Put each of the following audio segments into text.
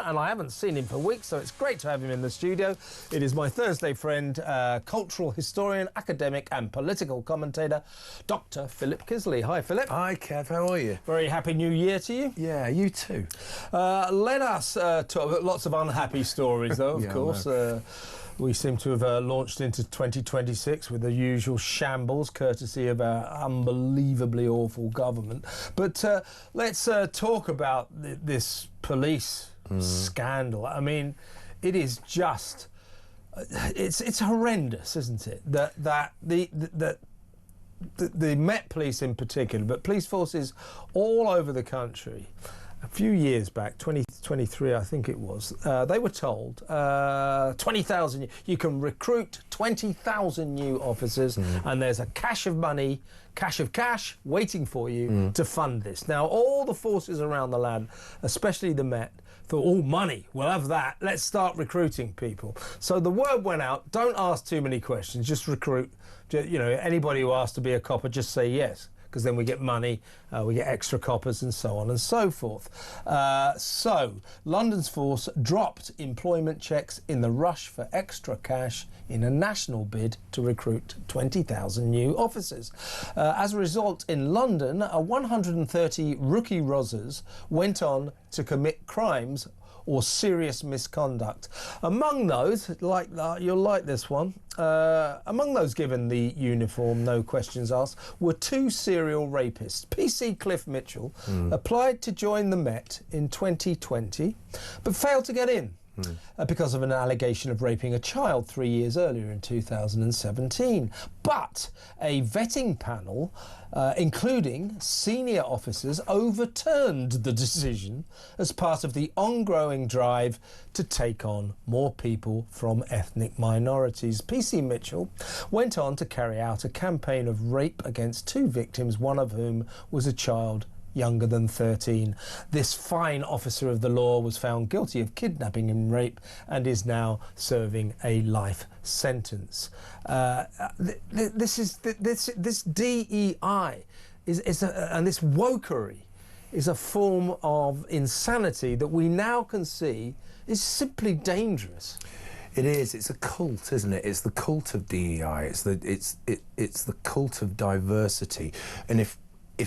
and I haven't seen him for weeks, so it's great to have him in the studio. It is my Thursday friend, cultural historian, academic and political commentator, Dr. Philip Kiszely. Hi, Philip. Hi, Kev. How are you? Very happy New Year to you. Yeah, you too. Let us talk. Lots of unhappy stories, though, of course. We seem to have launched into 2026 with the usual shambles, courtesy of our unbelievably awful government. But let's talk about this police scandal. I mean, it is just... It's horrendous, isn't it? That the Met Police in particular, but police forces all over the country, a few years back, 2023 I think it was, they were told 20,000, you can recruit 20,000 new officers and there's a cache of money, cache of cash waiting for you to fund this. Now all the forces around the land, especially the Met, thought, oh, money, we'll have that, let's start recruiting people. So the word went out, don't ask too many questions, just recruit. You know, anybody who asks to be a copper, just say yes, because then we get money, we get extra coppers and so on and so forth. So London's force dropped employment checks in the rush for extra cash in a national bid to recruit 20,000 new officers. As a result, in London, 130 rookie rozzers went on to commit crimes or serious misconduct. Among those, you'll like this one, among those given the uniform, no questions asked, were two serial rapists. PC Cliff Mitchell applied to join the Met in 2020, but failed to get in. Because of an allegation of raping a child 3 years earlier in 2017. But a vetting panel, including senior officers, overturned the decision as part of the ongoing drive to take on more people from ethnic minorities. PC Mitchell went on to carry out a campaign of rape against two victims, one of whom was a child younger than 13. This fine officer of the law was found guilty of kidnapping and rape and is now serving a life sentence. This DEI and this wokery is a form of insanity that we now can see is simply dangerous. It is. It's a cult, isn't it? It's the cult of DEI. It's the cult of diversity. And if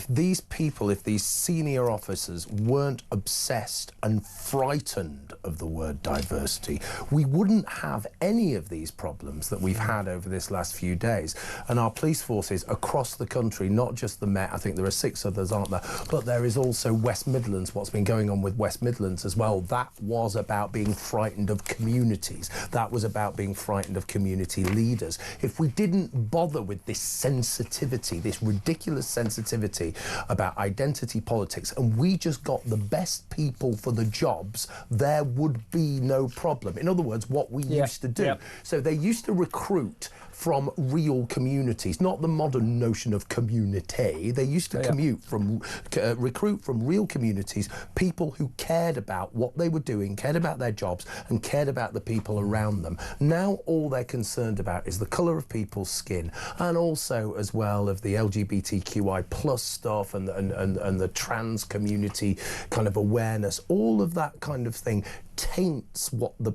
these people, if these senior officers weren't obsessed and frightened of the word diversity, we wouldn't have any of these problems that we've had over this last few days. And our police forces across the country, not just the Met, I think there are 6 others, aren't there? But there is also West Midlands, what's been going on with West Midlands as well. That was about being frightened of communities. That was about being frightened of community leaders. If we didn't bother with this sensitivity, this ridiculous sensitivity about identity politics, and we just got the best people for the jobs, there would be no problem. In other words, what we used to do. So they used to recruit from real communities, not the modern notion of community. They used to recruit from real communities, people who cared about what they were doing, cared about their jobs, and cared about the people around them. Now all they're concerned about is the colour of people's skin, and also as well of the LGBTQI plus stuff and the trans community kind of awareness. All of that kind of thing taints what the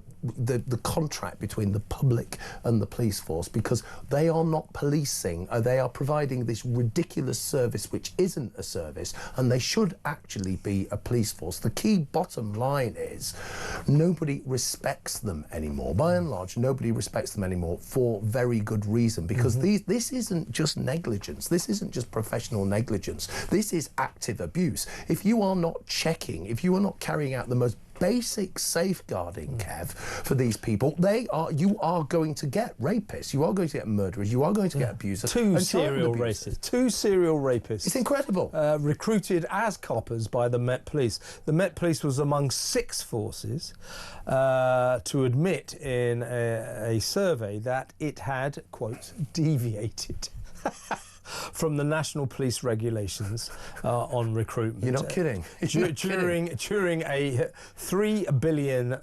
contract between the public and the police force, because they are not policing, they are providing this ridiculous service which isn't a service, and they should actually be a police force. The key bottom line is nobody respects them anymore. By and large, nobody respects them anymore for very good reason, because this isn't just negligence, this isn't just professional negligence, this is active abuse. If you are not checking, if you are not carrying out the most basic safeguarding, Kev, for these people, you are going to get rapists, you are going to get murderers, you are going to get abusers. Two serial rapists. It's incredible. Recruited as coppers by the Met Police. The Met Police was among 6 forces to admit in a survey that it had, quote, deviated from the national police regulations on recruitment. You're not kidding. During a £3 billion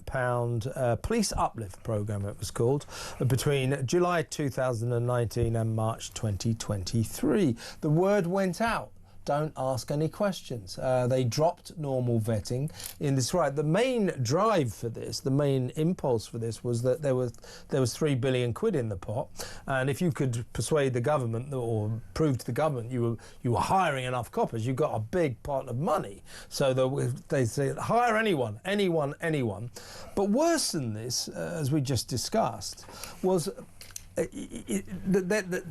police uplift programme, it was called, between July 2019 and March 2023. The word went out don't ask any questions. They dropped normal vetting in this right. The main drive for this, the main impulse for this was that there was £3 billion in the pot, and if you could persuade the government or prove to the government you were hiring enough coppers, you got a big pot of money. So they said hire anyone. But worse than this, as we just discussed, was.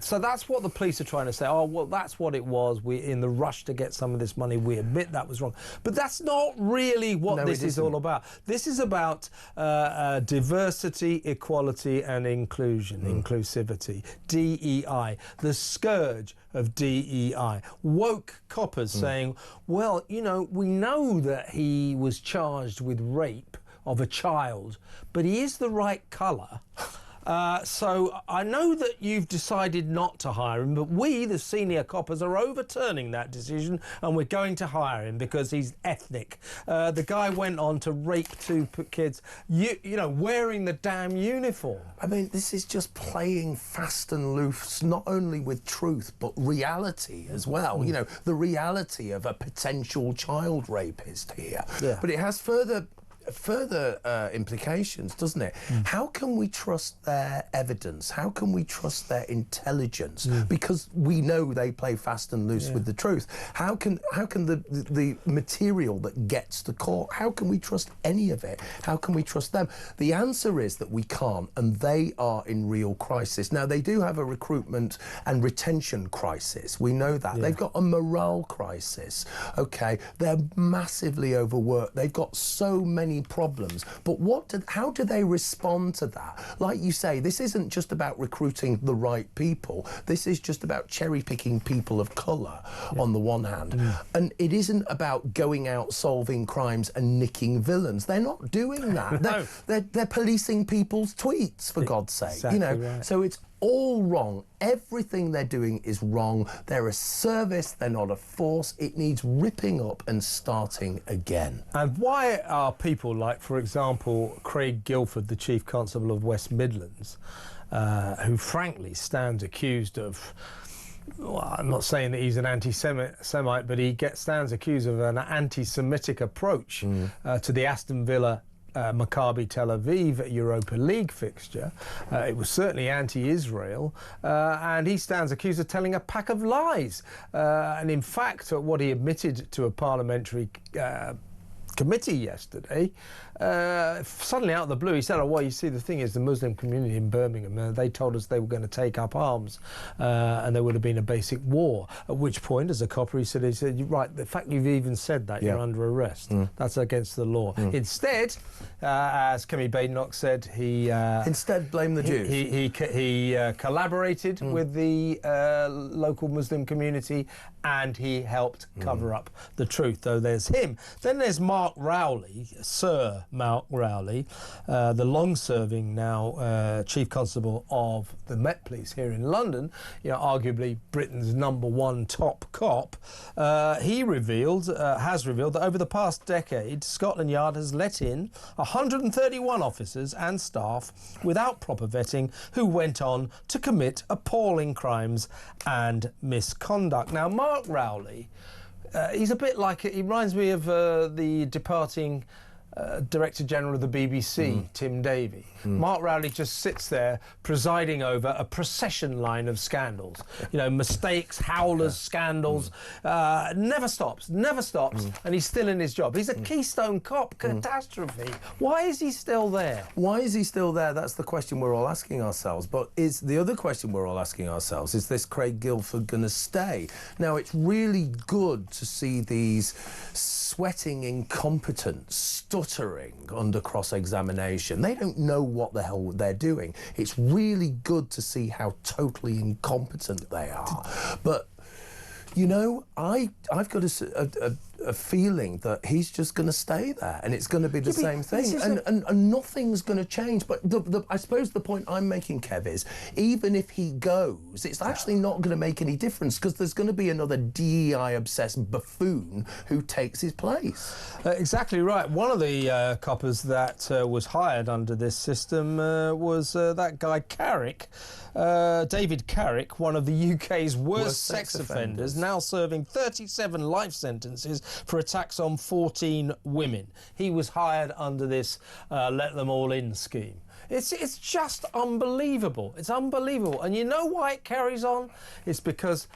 So that's what the police are trying to say. Oh, well, that's what it was. We, in the rush to get some of this money, we admit that was wrong. But that's not really what this is all about. This is about diversity, equality, and inclusion, inclusivity. DEI, the scourge of DEI. Woke coppers saying, well, you know, we know that he was charged with rape of a child, but he is the right colour. So I know that you've decided not to hire him, but we, the senior coppers, are overturning that decision, and we're going to hire him because he's ethnic. The guy went on to rape 2 kids, you know, wearing the damn uniform. I mean, this is just playing fast and loose, not only with truth, but reality as well. You know, the reality of a potential child rapist here. Yeah. But it has further implications, doesn't it? How can we trust their evidence? How can we trust their intelligence? Because we know they play fast and loose with the truth. How can the material that gets to court, how can we trust any of it? How can we trust them? The answer is that we can't, and they are in real crisis. Now, they do have a recruitment and retention crisis. We know that. They've got a morale crisis, okay? They're massively overworked. They've got so many problems, but how do they respond to that? Like you say, this isn't just about recruiting the right people. This is just about cherry-picking people of colour on the one hand, and it isn't about going out solving crimes and nicking villains. They're not doing that. They're policing people's tweets, for God's sake. Exactly, you know, right. So it's all wrong. Everything they're doing is wrong. They're a service, they're not a force. It needs ripping up and starting again. And why are people like, for example, Craig Guilford, the Chief Constable of West Midlands, who frankly stands accused of, well, I'm not saying that he's an anti-Semite, but he stands accused of an anti-Semitic approach to the Aston Villa Maccabi Tel Aviv Europa League fixture. It was certainly anti-Israel, and he stands accused of telling a pack of lies. And in fact, what he admitted to a parliamentary committee yesterday, suddenly out of the blue, he said, oh, well, you see, the thing is, the Muslim community in Birmingham, they told us they were going to take up arms, and there would have been a basic war, at which point, as a copper, he said, right, the fact you've even said that, you're under arrest. That's against the law. Instead, as Kemi Badenoch said, he... Instead, blame the Jews. He collaborated with the local Muslim community, and he helped cover up the truth, though there's him. Then there's Mark Rowley, Sir Mark Rowley, the long-serving now Chief Constable of the Met Police here in London, you know, arguably Britain's #1 top cop. He has revealed that over the past decade, Scotland Yard has let in 131 officers and staff without proper vetting who went on to commit appalling crimes and misconduct. Now, Mark Rowley, he's a bit like, he reminds me of the departing Director General of the BBC, Tim Davie. Mark Rowley just sits there presiding over a procession line of scandals. You know, mistakes, howlers, scandals. Never stops, and he's still in his job. He's a Keystone Cop, catastrophe. Why is he still there? Why is he still there? That's the question we're all asking ourselves. But is the other question we're all asking ourselves, is this Craig Guilford going to stay? Now, it's really good to see these sweating, incompetent, stuttering under cross-examination. They don't know what the hell they're doing. It's really good to see how totally incompetent they are. But, you know, I've got a a feeling that he's just going to stay there and it's going to be the same thing, and nothing's going to change. But I suppose the point I'm making, Kev, is even if he goes, it's actually not going to make any difference, because there's going to be another DEI-obsessed buffoon who takes his place. Exactly right. One of the coppers that was hired under this system was that guy Carrick, David Carrick, one of the UK's worst sex offenders, now serving 37 life sentences for attacks on 14 women. He was hired under this let them all in scheme. It's just unbelievable. It's unbelievable. And you know why it carries on? It's because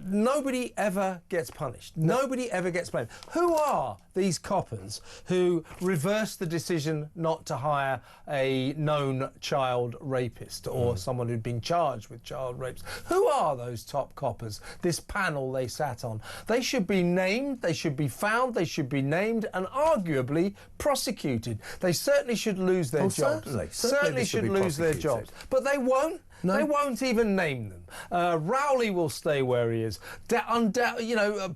nobody ever gets punished. Nobody ever gets blamed. Who are these coppers who reversed the decision not to hire a known child rapist or someone who'd been charged with child rapes? Who are those top coppers, this panel they sat on? They should be named, they should be found, they should be named and arguably prosecuted. They certainly should lose their jobs. Certainly should lose their jobs. But they won't. No. They won't even name them. Rowley will stay where he is.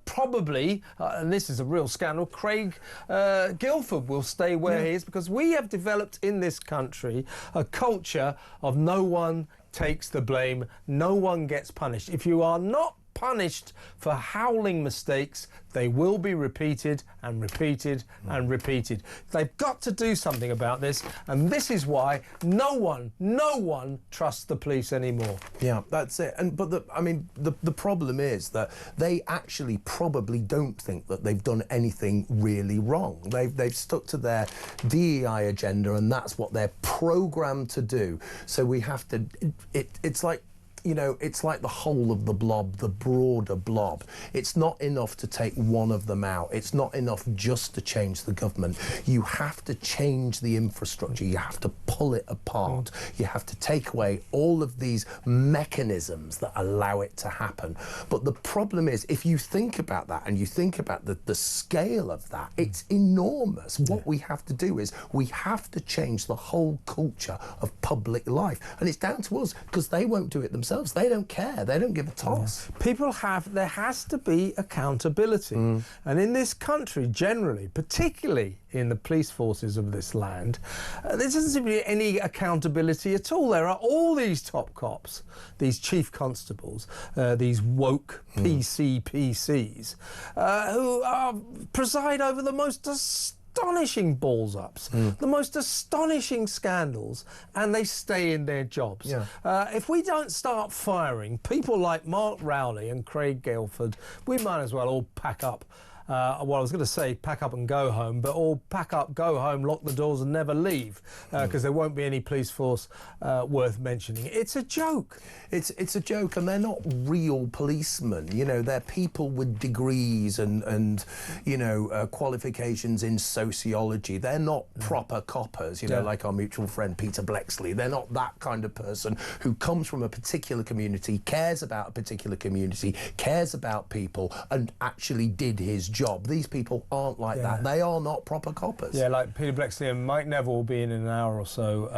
Probably, and this is a real scandal, Craig Guilford will stay where he is, because we have developed in this country a culture of no one takes the blame, no one gets punished. If you are not punished for howling mistakes, they will be repeated and repeated and repeated. They've got to do something about this, and this is why no one trusts the police anymore. Yeah, that's it. And but the problem is that they actually probably don't think that they've done anything really wrong. They've stuck to their DEI agenda, and that's what they're programmed to do. So we have to. It's like, you know, it's like the whole of the blob, the broader blob. It's not enough to take one of them out. It's not enough just to change the government. You have to change the infrastructure. You have to pull it apart. You have to take away all of these mechanisms that allow it to happen. But the problem is, if you think about that and you think about the scale of that, it's enormous. What we have to do is we have to change the whole culture of public life. And it's down to us, because they won't do it themselves. They don't care. They don't give a toss. There has to be accountability. And in this country, generally, particularly in the police forces of this land, there doesn't seem to be any accountability at all. There are all these top cops, these chief constables, these woke PCPCs, who preside over the most astonishing balls-ups, the most astonishing scandals, and they stay in their jobs. If we don't start firing people like Mark Rowley and Craig Guilford, we might as well all pack up. Well, I was going to say pack up and go home, but all pack up, go home, lock the doors and never leave, because there won't be any police force worth mentioning. It's a joke. It's a joke, and they're not real policemen. You know, they're people with degrees and you know, qualifications in sociology. They're not proper coppers, you know, like our mutual friend Peter Blexley. They're not that kind of person who comes from a particular community, cares about a particular community, cares about people, and actually did his job. These people aren't like that. They are not proper coppers. Yeah, like Peter Blexley and Mike Neville will be in an hour or so.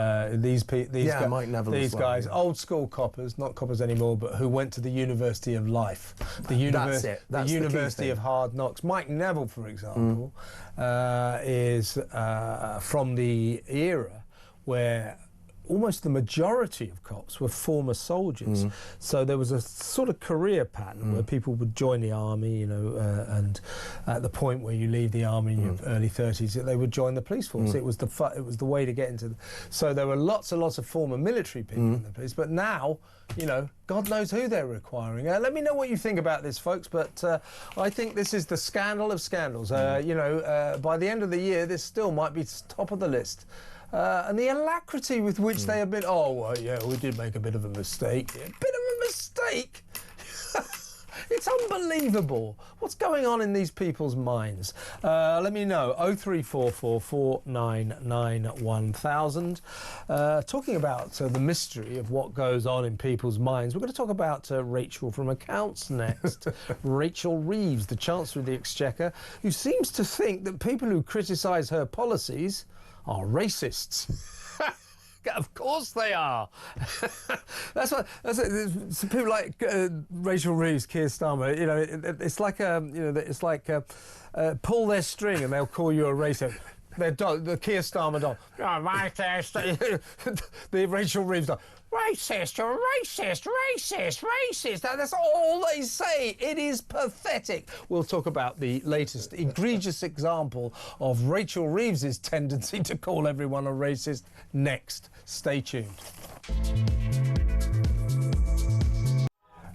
Mike Neville. These guys, old school coppers, not coppers anymore, but who went to the University of Life, the University of Hard Knocks. Mike Neville, for example, is from the era where almost the majority of cops were former soldiers. So there was a sort of career pattern where people would join the army, you know, and at the point where you leave the army in your early 30s, they would join the police force. It was the way to get into so there were lots and lots of former military people in the police, but now, you know, God knows who they're requiring. Let me know what you think about this, folks, but I think this is the scandal of scandals. You know, by the end of the year, this still might be top of the list. And the alacrity with which they have been, we did make a bit of a mistake. A bit of a mistake? It's unbelievable. What's going on in these people's minds? Let me know. 0344 499 1000. Talking about the mystery of what goes on in people's minds, we're going to talk about Rachel from Accounts next. Rachel Reeves, the Chancellor of the Exchequer, who seems to think that people who criticise her policies are racists. Of course they are. That's so people like Rachel Reeves, Keir Starmer. You know, it's like it's like pull their string and they'll call you a racist. The Keir Starmer doll. Oh, racist. The Rachel Reeves doll. Racist, you're racist, racist, racist. That's all they say. It is pathetic. We'll talk about the latest egregious example of Rachel Reeves's tendency to call everyone a racist next. Stay tuned.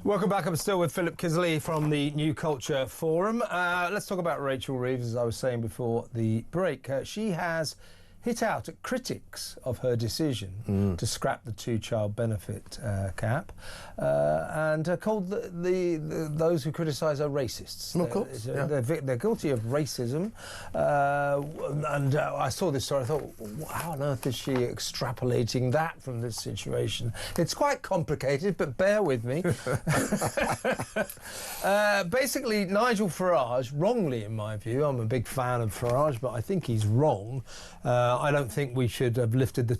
Welcome back. I'm still with Philip Kiszely from the New Culture Forum. Let's talk about Rachel Reeves, as I was saying before the break. She has hit out at critics of her decision to scrap the two-child benefit cap and called those who criticise her racists. Of course, they're guilty of racism. And I saw this story, I thought, how on earth is she extrapolating that from this situation? It's quite complicated, but bear with me. Basically, Nigel Farage, wrongly in my view, I'm a big fan of Farage, but I think he's wrong. I don't think we should have lifted the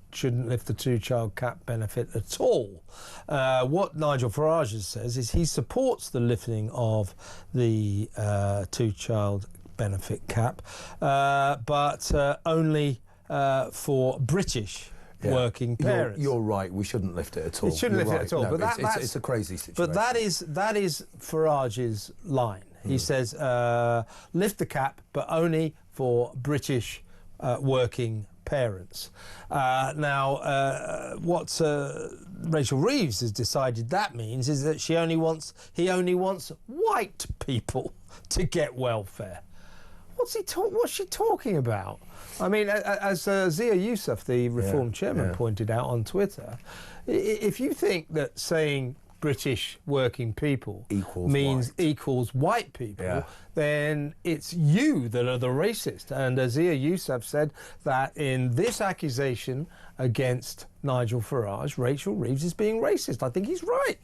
shouldn't lift the two-child cap benefit at all. What Nigel Farage says is he supports the lifting of the two-child benefit cap, but only for British working parents. You're right. We shouldn't lift it at all. It shouldn't lift it at all. No, but it's a crazy situation. But that is Farage's line. He says lift the cap, but only for British working parents. Now, what Rachel Reeves has decided that means is that he only wants white people to get welfare. What's she talking about? I mean, as Zia Youssef, the Reform chairman, pointed out on Twitter, if you think that saying British working people equals white people, then it's you that are the racist. And Zia Youssef said that in this accusation against Nigel Farage, Rachel Reeves is being racist. I think he's right.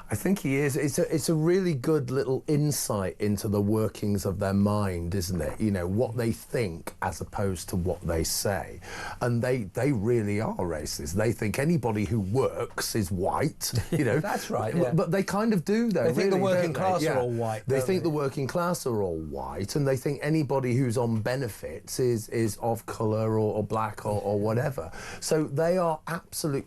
I think he is. It's a really good little insight into the workings of their mind, isn't it? You know, what they think as opposed to what they say. And they really are racist. They think anybody who works is white, you know. That's right, But they kind of do, though. They think the working class are all white. They think the working class are all white, and they think anybody who's on benefits is of colour or black or whatever. So they are absolute.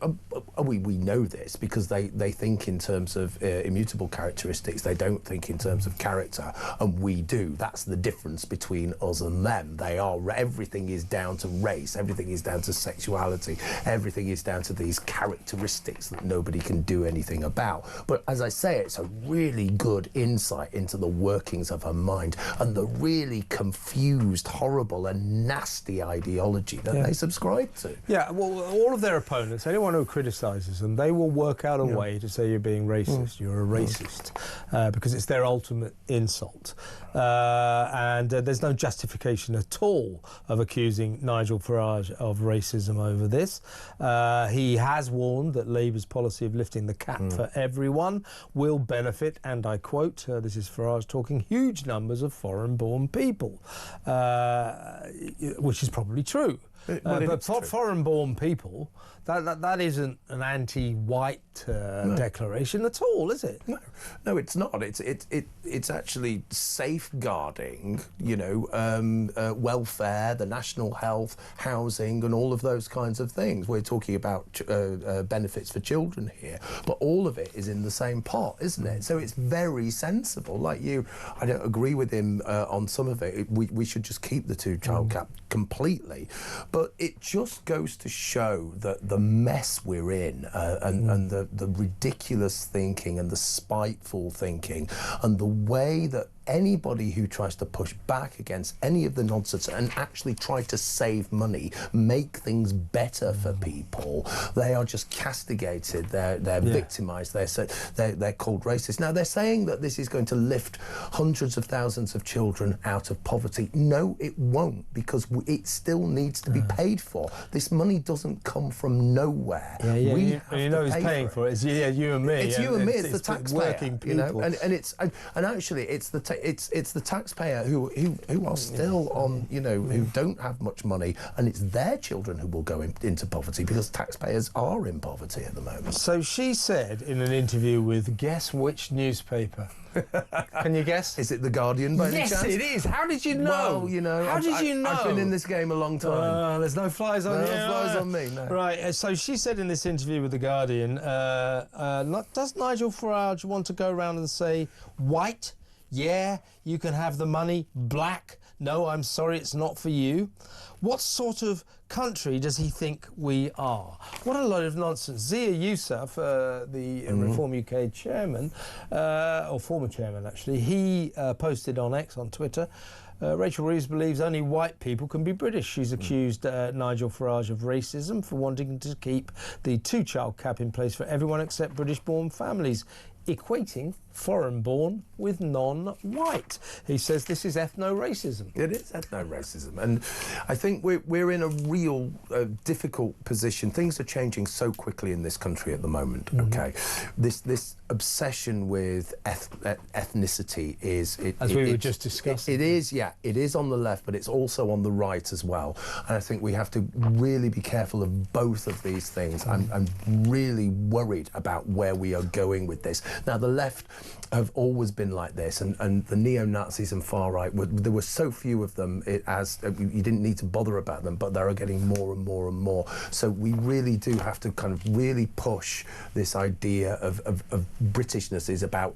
We know this because they think in terms of immutable characteristics. They don't think in terms of character, and we do. That's the difference between us and them. Everything is down to race, everything is down to sexuality, everything is down to these characteristics that nobody can do anything about. But as I say, it's a really good insight into the workings of her mind and the really confused, horrible and nasty ideology that they subscribe to. Yeah, well, all of their opponents, anyone who criticises them, they will work out a way to say you're being racist. You're a racist, because it's their ultimate insult. And there's no justification at all of accusing Nigel Farage of racism over this. He has warned that Labour's policy of lifting the cap for everyone will benefit, and I quote, this is Farage talking, huge numbers of foreign-born people, which is probably true. But for foreign-born people, that isn't an anti-white declaration at all, is it? No, it's not. It's actually safeguarding, you know, welfare, the national health, housing, and all of those kinds of things. We're talking about benefits for children here, but all of it is in the same pot, isn't it? So it's very sensible. Like you, I don't agree with him on some of it. We should just keep the two-child cap completely. But it just goes to show that the mess we're in and the ridiculous thinking and the spiteful thinking and the way that anybody who tries to push back against any of the nonsense and actually try to save money, make things better for people, they are just castigated, they're victimised, they're called racist. Now, they're saying that this is going to lift hundreds of thousands of children out of poverty. No, it won't, because it still needs to be paid for. This money doesn't come from nowhere. We have you know who's paying for it? It's you and me. It's you and me. It's the taxpayer. Working people. You know? And actually, it's the It's the taxpayer who are still on, who don't have much money, and it's their children who will go into poverty because taxpayers are in poverty at the moment. So she said in an interview with, guess which newspaper? Can you guess? Is it The Guardian by any chance? Yes, it is. How did you know? Well, How did you know? I've been in this game a long time. There's no flies on you. No flies on me, no. Right, so she said in this interview with The Guardian, does Nigel Farage want to go around and say, white, yeah, you can have the money, black, no, I'm sorry, it's not for you? What sort of country does he think we are? What a load of nonsense. Zia Yousaf, the Reform UK chairman, or former chairman actually, he posted on X, on Twitter, Rachel Reeves believes only white people can be British. She's accused Nigel Farage of racism for wanting to keep the two-child cap in place for everyone except British-born families, equating foreign-born with non-white. He says this is ethno-racism. It is ethno-racism, and I think we're in a real difficult position. Things are changing so quickly in this country at the moment. Okay, this obsession with ethnicity is as we were just discussing. It is, yeah, it is on the left, but it's also on the right as well. And I think we have to really be careful of both of these things. I'm really worried about where we are going with this. Now, the left have always been like this, and the neo-Nazis and far-right, there were so few of them, you didn't need to bother about them, but there are getting more and more and more. So we really do have to kind of really push this idea of Britishness is about,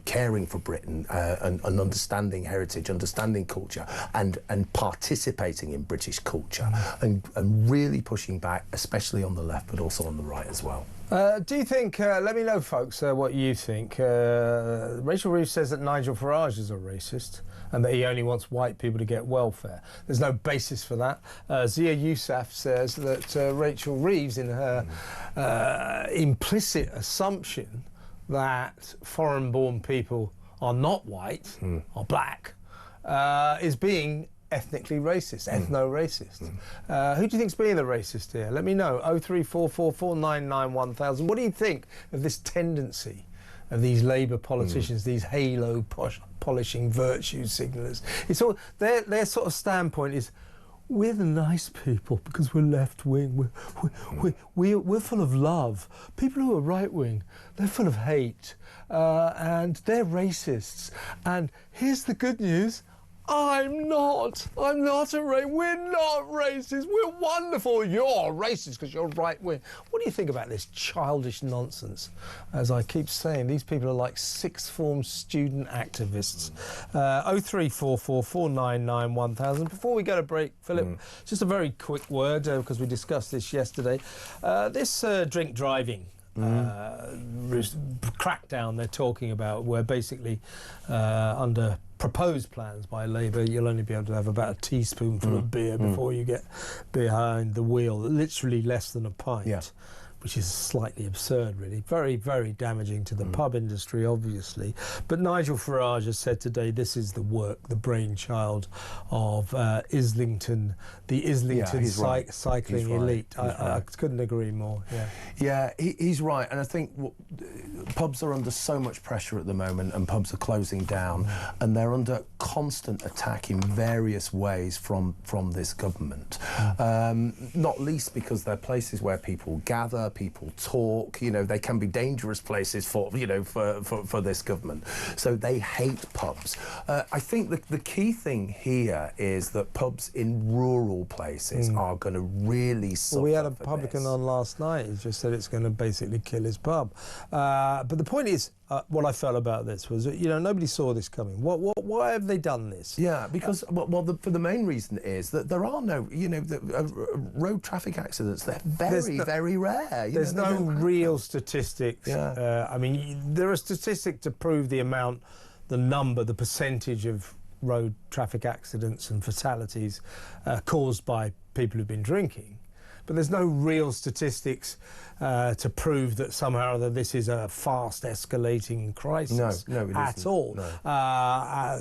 caring for Britain and understanding heritage, understanding culture, and participating in British culture, and really pushing back, especially on the left, but also on the right as well. Do you think, let me know, folks, what you think. Rachel Reeves says that Nigel Farage is a racist and that he only wants white people to get welfare. There's no basis for that. Zia Yousaf says that Rachel Reeves, in her implicit assumption that foreign-born people are not white or black, is being ethnically racist, ethno-racist. Who do you think's being the racist here? Let me know. 03444991000. What do you think of this tendency of these Labour politicians, these halo polishing virtue signallers? It's all their sort of standpoint is, we're the nice people because we're left-wing. We're full of love. People who are right-wing, they're full of hate, and they're racists. And here's the good news. I'm not a racist. We're not racist. We're wonderful. You're racist because you're right-wing. What do you think about this childish nonsense? As I keep saying, these people are like sixth form student activists. 03444991000. Before we go to break, Philip, just a very quick word, because we discussed this yesterday. This drink driving crackdown they're talking about, where basically under proposed plans by Labour, you'll only be able to have about a teaspoonful of beer before you get behind the wheel, literally less than a pint, which is slightly absurd, really. Very, very damaging to the pub industry, obviously. But Nigel Farage has said today this is the brainchild of Islington, the Islington cycling elite. I couldn't agree more. Yeah, he's right. And I think pubs are under so much pressure at the moment, and pubs are closing down, and they're under constant attack in various ways from this government. Not least because they're places where people gather, people talk. They can be dangerous places for this government. So they hate pubs. I think the key thing here is that pubs in rural places are going to really suffer. We had a publican on last night. He just said it's going to basically kill his pub. But the point is, what I felt about this was, nobody saw this coming. Why have they done this? Yeah, because for the main reason is that there are no, road traffic accidents. They're very rare. There's no real statistics. I mean, there are statistics to prove the percentage of road traffic accidents and fatalities caused by people who've been drinking. But there's no real statistics to prove that somehow that this is a fast escalating crisis at all.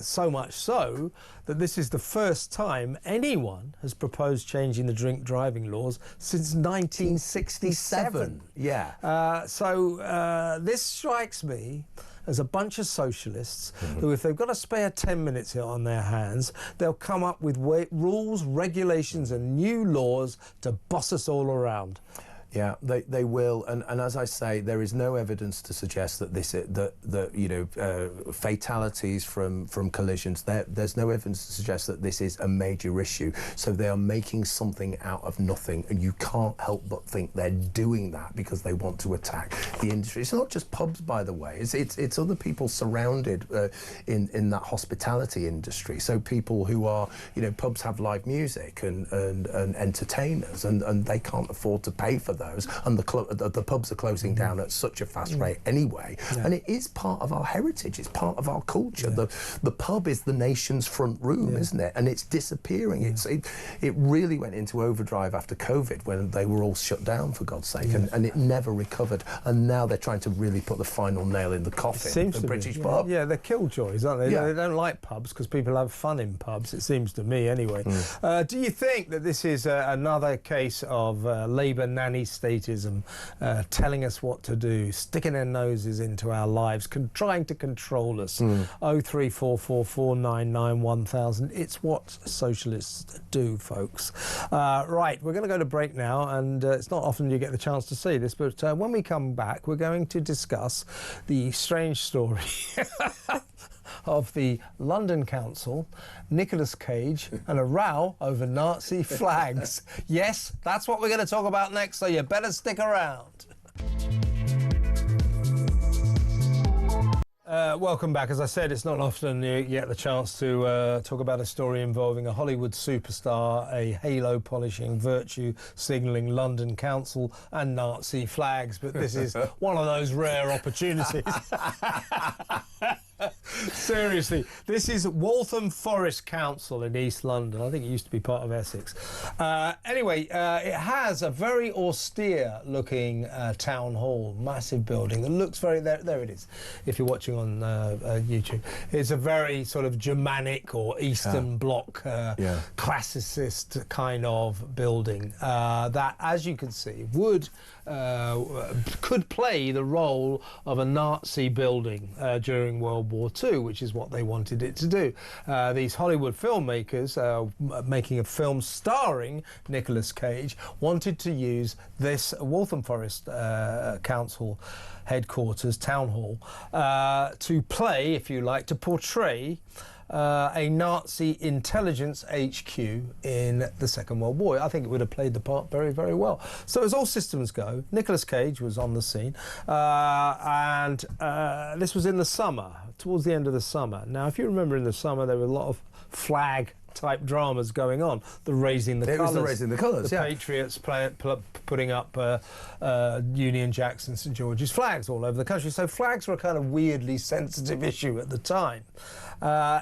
So much so that this is the first time anyone has proposed changing the drink driving laws since 1967. Yeah. So this strikes me as a bunch of socialists who, if they've got a spare 10 minutes on their hands, they'll come up with rules, regulations and new laws to boss us all around. Yeah, they will, and as I say, there is no evidence to suggest that fatalities from collisions. There's no evidence to suggest that this is a major issue. So they are making something out of nothing, and you can't help but think they're doing that because they want to attack the industry. It's not just pubs, by the way. It's other people surrounded in that hospitality industry. So people who are, pubs have live music and entertainers, and they can't afford to pay for those, and the pubs are closing down at such a fast rate anyway. And it is part of our heritage, it's part of our culture. The pub is the nation's front room, isn't it? And it's disappearing. It really went into overdrive after COVID when they were all shut down, for God's sake, and it never recovered. And now they're trying to really put the final nail in the coffin of the British pub. Yeah, they're killjoys, aren't they? They don't like pubs because people have fun in pubs, it seems to me anyway. Do you think that this is another case of Labour nanny statism, telling us what to do, sticking their noses into our lives, trying to control us? 03444991000. It's what socialists do, folks. Right, we're going to go to break now, and it's not often you get the chance to see this, but when we come back, we're going to discuss the strange story of the London Council, Nicolas Cage, and a row over Nazi flags. Yes, that's what we're going to talk about next, so you better stick around. Welcome back. As I said, it's not often you get the chance to talk about a story involving a Hollywood superstar, a halo-polishing, virtue-signalling London Council and Nazi flags, but this is one of those rare opportunities. Seriously, this is Waltham Forest Council in East London. I think it used to be part of Essex. Anyway, it has a very austere-looking town hall, massive building that looks very... There it is, if you're watching on YouTube. It's a very sort of Germanic or Eastern Bloc classicist kind of building that, as you can see, could play the role of a Nazi building during World War II, which is what they wanted it to do. These Hollywood filmmakers making a film starring Nicolas Cage wanted to use this Waltham Forest Council headquarters, town hall, to play, if you like, to portray a Nazi intelligence HQ in the Second World War. I think it would have played the part very, very well. So as all systems go, Nicolas Cage was on the scene, and this was in the summer, towards the end of the summer. Now, if you remember, in the summer there were a lot of flag-type dramas going on. The Raising the Colours. It was the Raising the Colours, the Patriots putting up Union Jacks and St George's flags all over the country. So flags were a kind of weirdly sensitive issue at the time.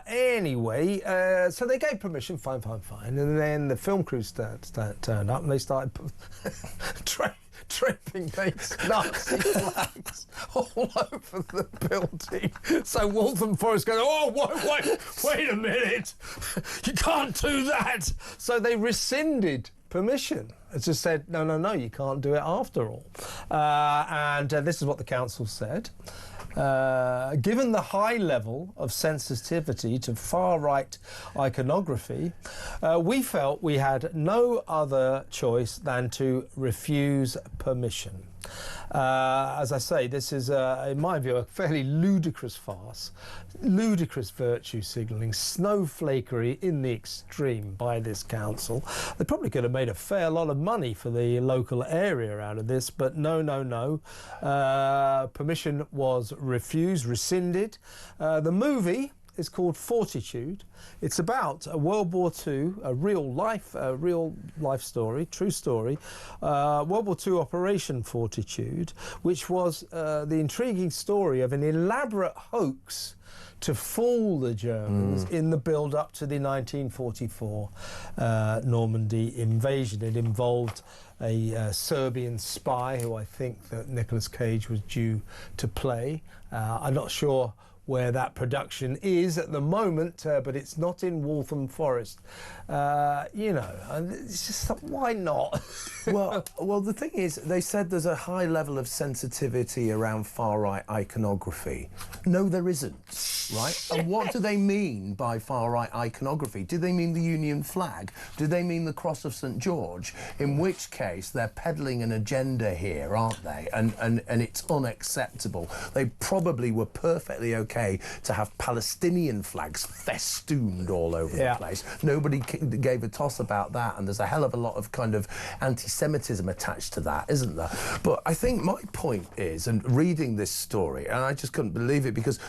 Anyway, so they gave permission, fine, and then the film crew turned up and they started tripping these Nazi flags all over the building. So Waltham Forest goes, oh, wait a minute, you can't do that. So they rescinded permission. It just said, no, you can't do it after all. And this is what the council said. Given the high level of sensitivity to far-right iconography, we felt we had no other choice than to refuse permission. As I say, this is, in my view, a fairly ludicrous farce, ludicrous virtue signalling, snowflakery in the extreme by this council. They probably could have made a fair lot of money for the local area out of this, but no. Permission was refused, rescinded. The movie is called Fortitude. It's about a World War II, a real life story, true story, World War II Operation Fortitude, which was the intriguing story of an elaborate hoax to fool the Germans in the build-up to the 1944 Normandy invasion. It involved a Serbian spy who I think that Nicolas Cage was due to play. I'm not sure where that production is at the moment, but it's not in Waltham Forest. You know, and it's just why not? Well, the thing is, they said there's a high level of sensitivity around far-right iconography. No, there isn't, right? And what do they mean by far-right iconography? Do they mean the Union flag? Do they mean the Cross of St George? In which case, they're peddling an agenda here, aren't they? And it's unacceptable. They probably were perfectly okay to have Palestinian flags festooned all over the place. Nobody gave a toss about that, and there's a hell of a lot of kind of anti-Semitism attached to that, isn't there? But I think my point is, and reading this story, and I just couldn't believe it, because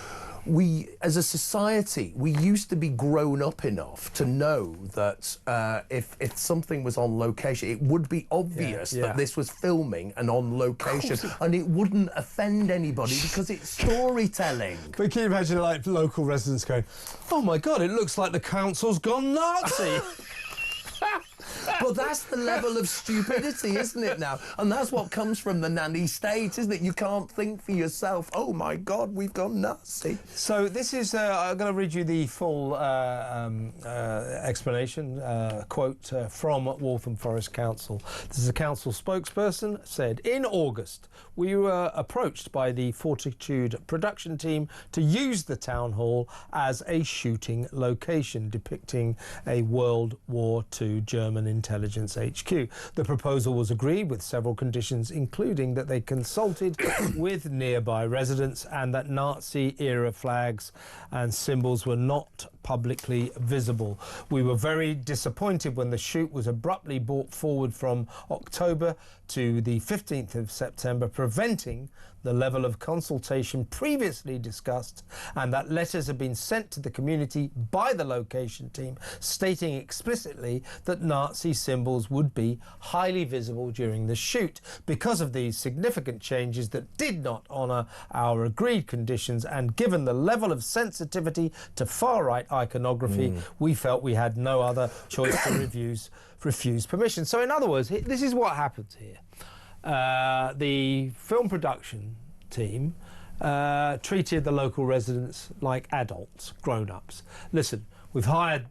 we, as a society, we used to be grown up enough to know that if something was on location, it would be obvious that this was filming and on location, and it wouldn't offend anybody because it's storytelling. But can you imagine, like, local residents going, "Oh my God, it looks like the council's gone Nazi." But that's the level of stupidity, isn't it, now? And that's what comes from the nanny state, isn't it? You can't think for yourself, oh, my God, we've gone Nazi. So this is, I'm going to read you the full explanation, quote from Waltham Forest Council. This is a council spokesperson, said, "In August, we were approached by the Fortitude production team to use the town hall as a shooting location depicting a World War II German intelligence HQ. The proposal was agreed with several conditions, including that they consulted with nearby residents and that Nazi-era flags and symbols were not publicly visible. We were very disappointed when the shoot was abruptly brought forward from October to the 15th of September, preventing the level of consultation previously discussed, and that letters have been sent to the community by the location team stating explicitly that Nazi symbols would be highly visible during the shoot. Because of these significant changes that did not honour our agreed conditions, and given the level of sensitivity to far-right iconography, we felt we had no other choice to refuse permission." So in other words, this is what happens here. The film production team treated the local residents like adults, grown-ups. Listen, we've hired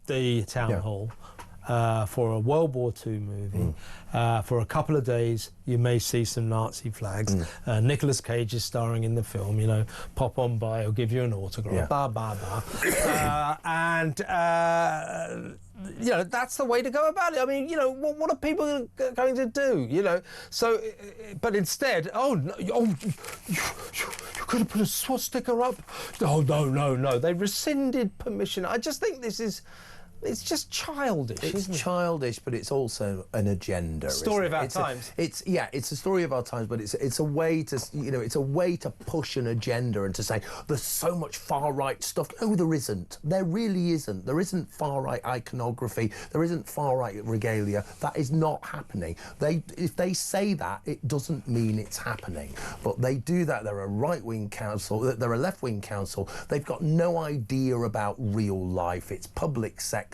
the town hall for a World War II movie. For a couple of days, you may see some Nazi flags. Nicolas Cage is starring in the film, you know, pop on by, he'll give you an autograph, blah, blah, blah. You know, that's the way to go about it. I mean, you know, what are people going to do, you know? So, but instead, you could have put a swastika up. Oh, no. They rescinded permission. I just think this is... It's just childish, isn't it? It's childish, but it's also an agenda. Story of our times. It's a story of our times, but it's a way to, you know, it's a way to push an agenda and to say there's so much far right stuff. No, there isn't. There really isn't. There isn't far right iconography. There isn't far right regalia. That is not happening. If they say that, it doesn't mean it's happening. But they do that. They're a right-wing council. They're a left-wing council. They've got no idea about real life. It's public sector.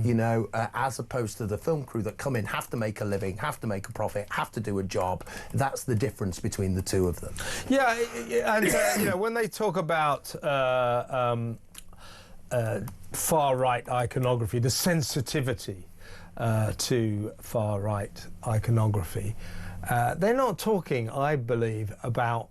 You know, as opposed to the film crew that come in, have to make a living, have to make a profit, have to do a job. That's the difference between the two of them. Yeah, and you know, when they talk about far-right iconography, the sensitivity to far-right iconography, they're not talking, I believe, about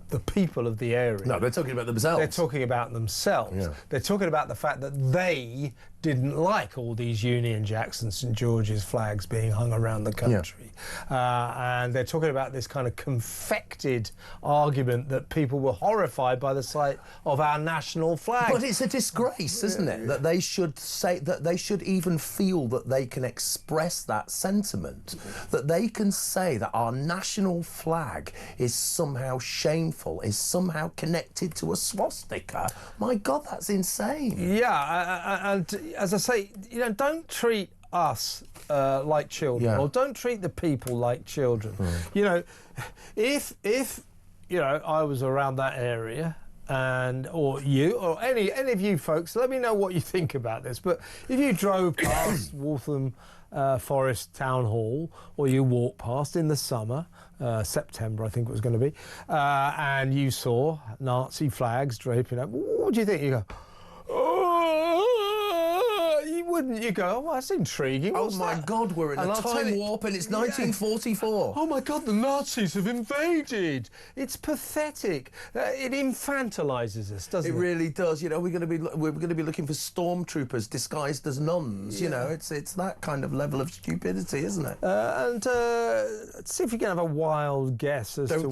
the people of the area. No, they're talking about themselves. They're talking about themselves. Yeah. They're talking about the fact that they didn't like all these Union Jacks and St George's flags being hung around the country. And they're talking about this kind of confected argument that people were horrified by the sight of our national flag. But it's a disgrace, isn't it, that they should say, that they should even feel that they can express that sentiment, that they can say that our national flag is somehow shameful, is somehow connected to a swastika. My God, that's insane. Yeah, and as I say, you know, don't treat us like children, or don't treat the people like children. You know, if you know, I was around that area, or you, or any of you folks, let me know what you think about this. But if you drove past Waltham Forest Town Hall, or you walk past in the summer, September I think it was going to be, and you saw Nazi flags draping up, what do you think? You go, you wouldn't. You go, oh, that's intriguing. What's my that? God, we're in a time warp and it's 1944. Oh my God, the Nazis have invaded. It's pathetic. It infantilizes us, doesn't it? It really does. You know, we're going to be looking for stormtroopers disguised as nuns. You know, it's that kind of level of stupidity, isn't it? And see if you can have a wild guess as to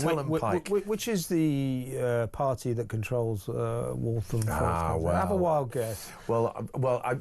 which is the party that controls Waltham Forest. Well. Have a wild guess. Well,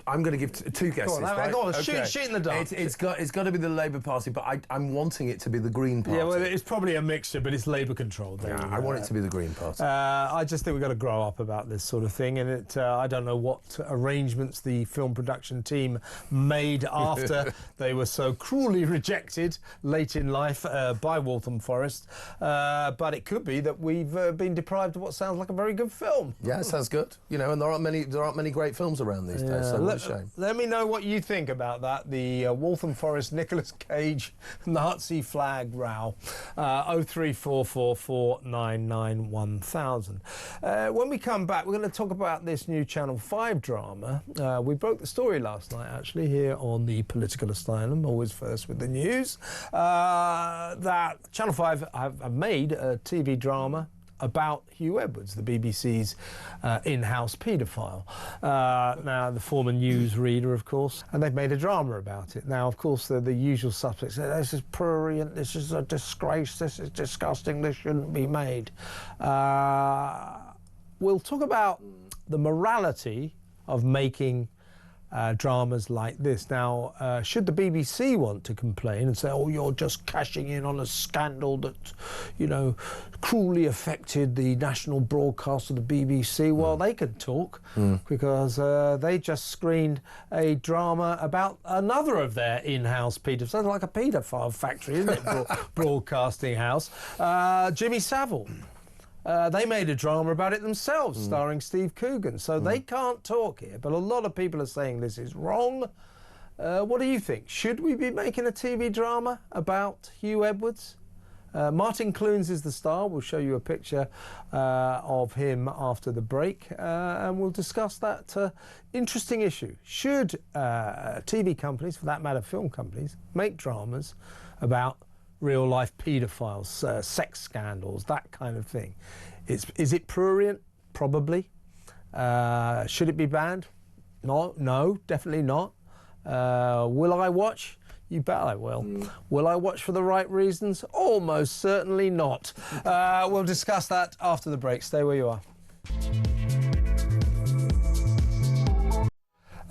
I'm going to give two guesses. Go on, right? go on, shoot in the dark. It's got to be the Labour Party, but I'm wanting it to be the Green Party. Yeah, well, it's probably a mixture, but it's Labour controlled. Yeah, I want it to be the Green Party. I just think we've got to grow up about this sort of thing, and I don't know what arrangements the film production team made after they were so cruelly rejected late in life by Waltham Forest, but it could be that we've been deprived of what sounds like a very good film. Yeah, it sounds good. You know, and there aren't many great films around these days, so what a shame. Let me know what you think about that, the Waltham Forest Nicolas Cage Nazi flag row. 03444991000. When we come back, we're going to talk about this new Channel 5 drama. We broke the story last night, actually, here on the Political Asylum, always first with the news, that Channel 5 have made a TV drama about Huw Edwards, the BBC's in-house paedophile. Now, the former newsreader, of course, and they've made a drama about it. Now, of course, the usual suspects say, this is prurient, this is a disgrace, this is disgusting, this shouldn't be made. We'll talk about the morality of making dramas like this. Now, should the BBC want to complain and say, oh, you're just cashing in on a scandal that, you know, cruelly affected the national broadcast of the BBC, well, they can talk because they just screened a drama about another of their in-house paedophiles. Sounds like a paedophile factory, isn't it? Broadcasting house. Jimmy Savile. They made a drama about it themselves, starring Steve Coogan. So they can't talk here, but a lot of people are saying this is wrong. What do you think? Should we be making a TV drama about Huw Edwards? Martin Clunes is the star. We'll show you a picture of him after the break, and we'll discuss that interesting issue. Should TV companies, for that matter film companies, make dramas about real-life paedophiles, sex scandals, that kind of thing? Is it prurient? Probably. Should it be banned? No, definitely not. Will I watch? You bet I will. Will I watch for the right reasons? Almost certainly not. We'll discuss that after the break. Stay where you are.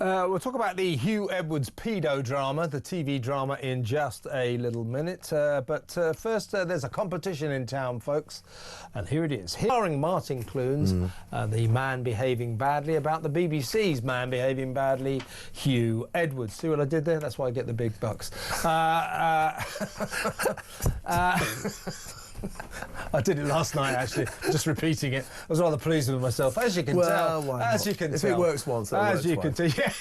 We'll talk about the Huw Edwards pedo drama, the TV drama, in just a little minute. But first, there's a competition in town, folks. And here it is. Starring Martin Clunes, the man behaving badly, about the BBC's man behaving badly, Huw Edwards. See what I did there? That's why I get the big bucks. I did it last night, actually, just repeating it. I was rather pleased with myself, as you can tell. As you can tell. If it works once, as you can tell, yeah.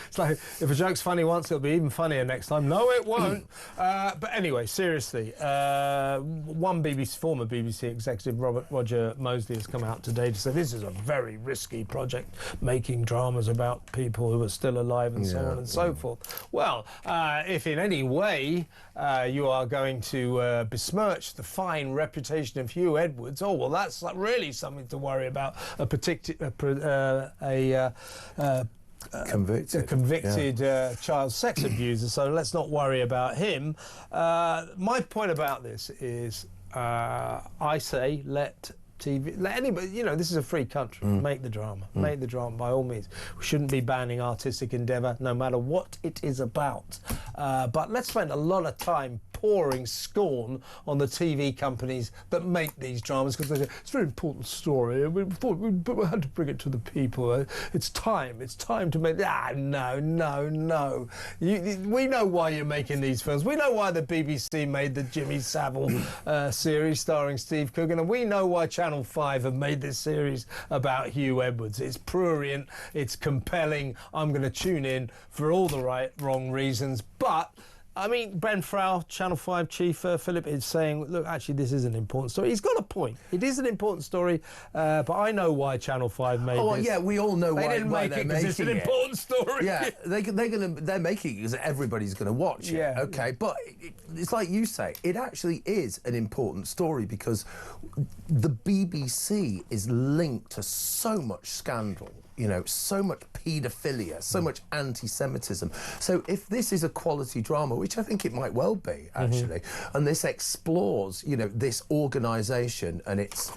It's like if a joke's funny once, it'll be even funnier next time. No, it won't. But anyway, seriously, one former BBC executive, Roger Mosley, has come out today to say this is a very risky project, making dramas about people who are still alive and so on and so forth. Well, if in any way you are going to besmirch the fine reputation of Huw Edwards, oh, well, that's really something to worry about. A convicted child sex abuser, so let's not worry about him. My point about this is, I say let anybody, you know, this is a free country, make the drama, make the drama by all means. We shouldn't be banning artistic endeavour, no matter what it is about. But let's spend a lot of time pouring scorn on the TV companies that make these dramas, because they say, it's a very important story, we thought we had to bring it to the people. It's time to make... No. We know why you're making these films. We know why the BBC made the Jimmy Savile series starring Steve Coogan, and we know why Channel 5 have made this series about Huw Edwards. It's prurient, it's compelling. I'm going to tune in for all the wrong reasons, but I mean, Ben Frau, Channel 5 chief, Philip, is saying, look, actually, this is an important story. He's got a point. It is an important story, but I know why Channel 5 made well, this. yeah, we all know they why didn't make it because it's an important story. Yeah, they're making it because everybody's going to watch it. Yeah. Okay, but it's like you say, it actually is an important story because the BBC is linked to so much scandal. You know, so much paedophilia, so much anti-Semitism. So if this is a quality drama, which I think it might well be, actually, and this explores, you know, this organisation and its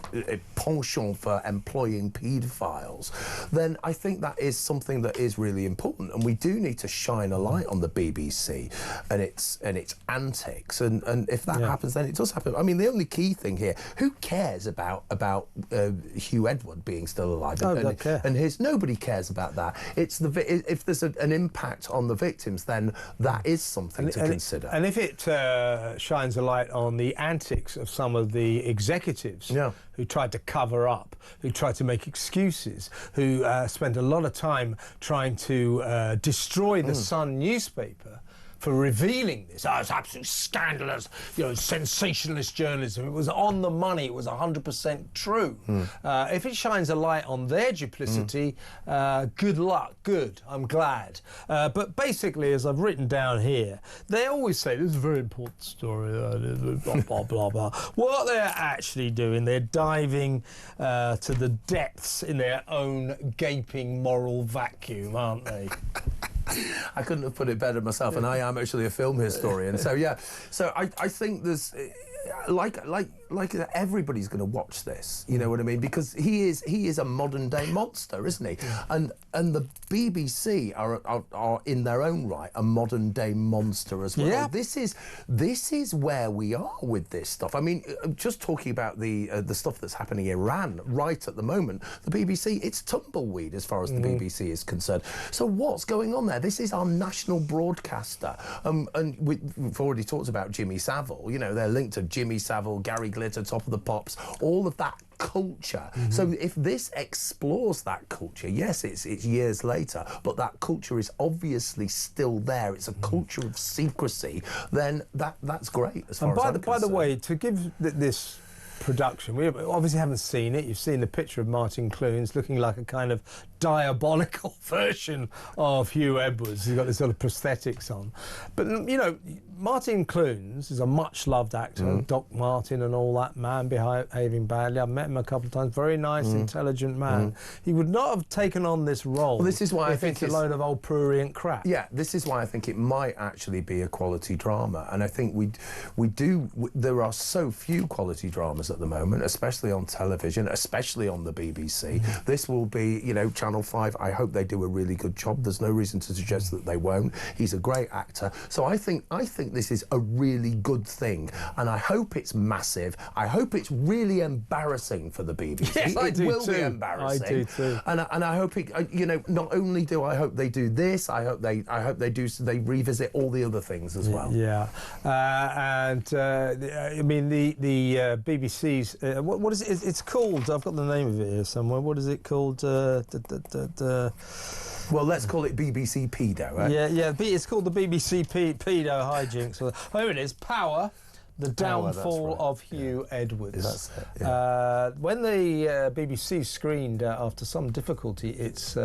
penchant for employing paedophiles, then I think that is something that is really important. And we do need to shine a light on the BBC and its antics. And if that happens, then it does happen. I mean, the only key thing here, who cares about Huw Edwards being still alive? And his... Nobody cares about that. It's if there's an impact on the victims, then that is something to consider. And if it shines a light on the antics of some of the executives who tried to cover up, who tried to make excuses, who spent a lot of time trying to destroy the Sun newspaper for revealing this. Oh, it's absolutely scandalous, you know, sensationalist journalism. It was on the money, it was 100% true. If it shines a light on their duplicity, good luck, good, I'm glad. But basically, as I've written down here, they always say, this is a very important story, blah, blah, blah, blah. What they're actually doing, they're diving to the depths in their own gaping moral vacuum, aren't they? I couldn't have put it better myself, and I am actually a film historian. So yeah, so I think there's like everybody's going to watch this. You know what I mean? Because he is a modern day monster, isn't he? And the BBC are in their own right a modern day monster as well. Yeah. This is where we are with this stuff. I mean, just talking about the stuff that's happening in Iran right at the moment, the BBC, it's tumbleweed as far as the BBC is concerned. So what's going on there? This is our national broadcaster, and we've already talked about Jimmy Savile. You know, they're linked to Jimmy Savile, Gary Glitter, Top of the Pops, all of that culture. So if this explores that culture, yes, it's years later, but that culture is obviously still there. It's a culture of secrecy. Then that's great as far as I'm concerned. By the way, to give this production, we obviously haven't seen it. You've seen the picture of Martin Clunes looking like a kind of diabolical version of Huw Edwards. He's got this sort of prosthetics on. But, you know, Martin Clunes is a much-loved actor, Doc Martin and all that, man behaving badly. I've met him a couple of times. Very nice, intelligent man. He would not have taken on this role. Well, this is why I think it's a load of old prurient crap. Yeah, this is why I think it might actually be a quality drama. And I think there are so few quality dramas at the moment, especially on television, especially on the BBC. This will be, you know, Channel 5. I hope they do a really good job. There's no reason to suggest that they won't. He's a great actor. So I think this is a really good thing, and I hope it's massive. I hope it's really embarrassing for the BBC. Yes, it will be embarrassing. I do too. And I hope it, you know, not only do I hope they do this, I hope they revisit all the other things as well. Yeah, I mean the BBC's what is it? It's called. I've got the name of it here somewhere. What is it called? Well, let's call it BBC Pedo, right? Yeah. It's called the BBC Pedo hijinks. Here it is. Power. The downfall of Huw Edwards. That's it, yeah. When the BBC screened after some difficulty, it's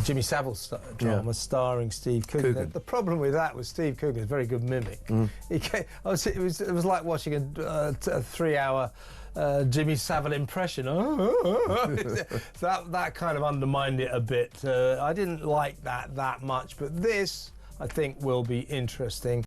Jimmy Savile's drama starring Steve Coogan. The problem with that was Steve Coogan is a very good mimic. It was like watching a 3-hour Jimmy Savile impression. That kind of undermined it a bit. I didn't like that much, but this, I think, will be interesting.